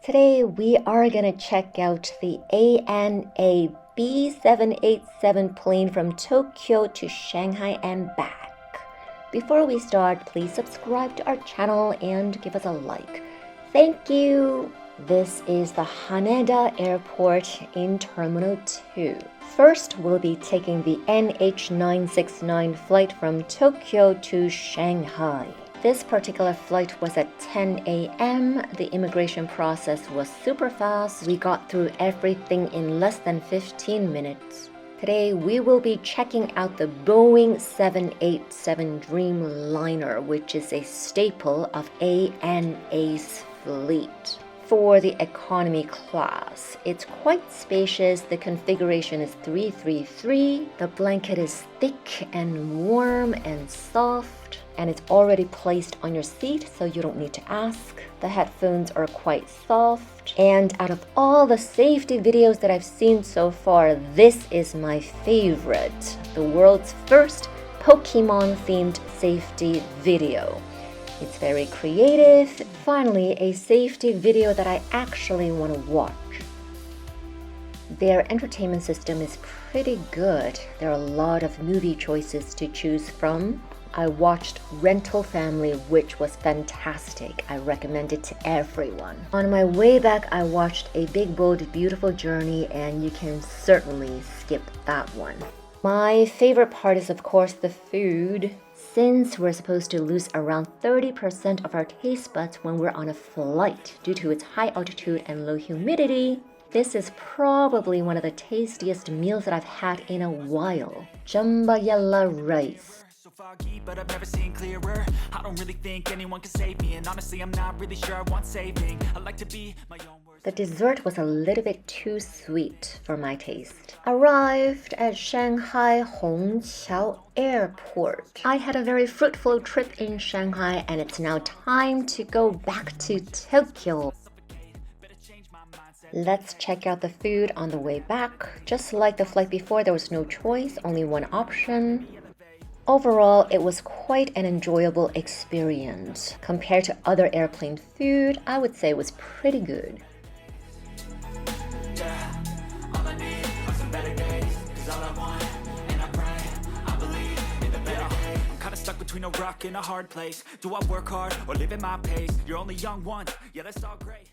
Today we are gonna check out the ANA B787 plane from Tokyo to Shanghai and back. Before we start, please subscribe to our channel and give us a like. Thank you! This is the Haneda Airport in Terminal 2. First, we'll be taking the NH969 flight from Tokyo to Shanghai. This particular flight was at 10 a.m. The immigration process was super fast. We got through everything in less than 15 minutes. Today, we will be checking out the Boeing 787 Dreamliner, which is a staple of ANA's fleet. For the economy class, it's quite spacious. The configuration is 333. The blanket is thick and warm and soft, and it's already placed on your seat, so you don't need to ask. The headphones are quite soft, and out of all the safety videos that I've seen so far, this is my favorite. The world's first Pokémon-themed safety video. It's very creative. Finally, a safety video that I actually want to watch. Their entertainment system is pretty good. There are a lot of movie choices to choose from. I watched Rental Family, which was fantastic. I recommend it to everyone. On my way back, I watched A Big Bold Beautiful Journey, and you can certainly skip that one. My favorite part is, of course, the food. Since we're supposed to lose around 30% of our taste buds when we're on a flight due to its high altitude and low humidity, this is probably one of the tastiest meals that I've had in a while. Jambayella rice. Foggy, but I've never seen clearer. I don't really think anyone can save me, and honestly I'm not really sure I want saving. I like to be my own worst. The dessert was a little bit too sweet for my taste. Arrived at Shanghai Hongqiao Airport. I had a very fruitful trip in Shanghai, and it's now time to go back to Tokyo. Let's check out the food on the way back. Just like the flight before, there was no choice, only one option. Overall, it was quite an enjoyable experience. Compared to other airplane food, I would say it was pretty good. Stuck between a rock and a hard place. Do I work hard or live at my pace? You're only young once, yeah, that's all great.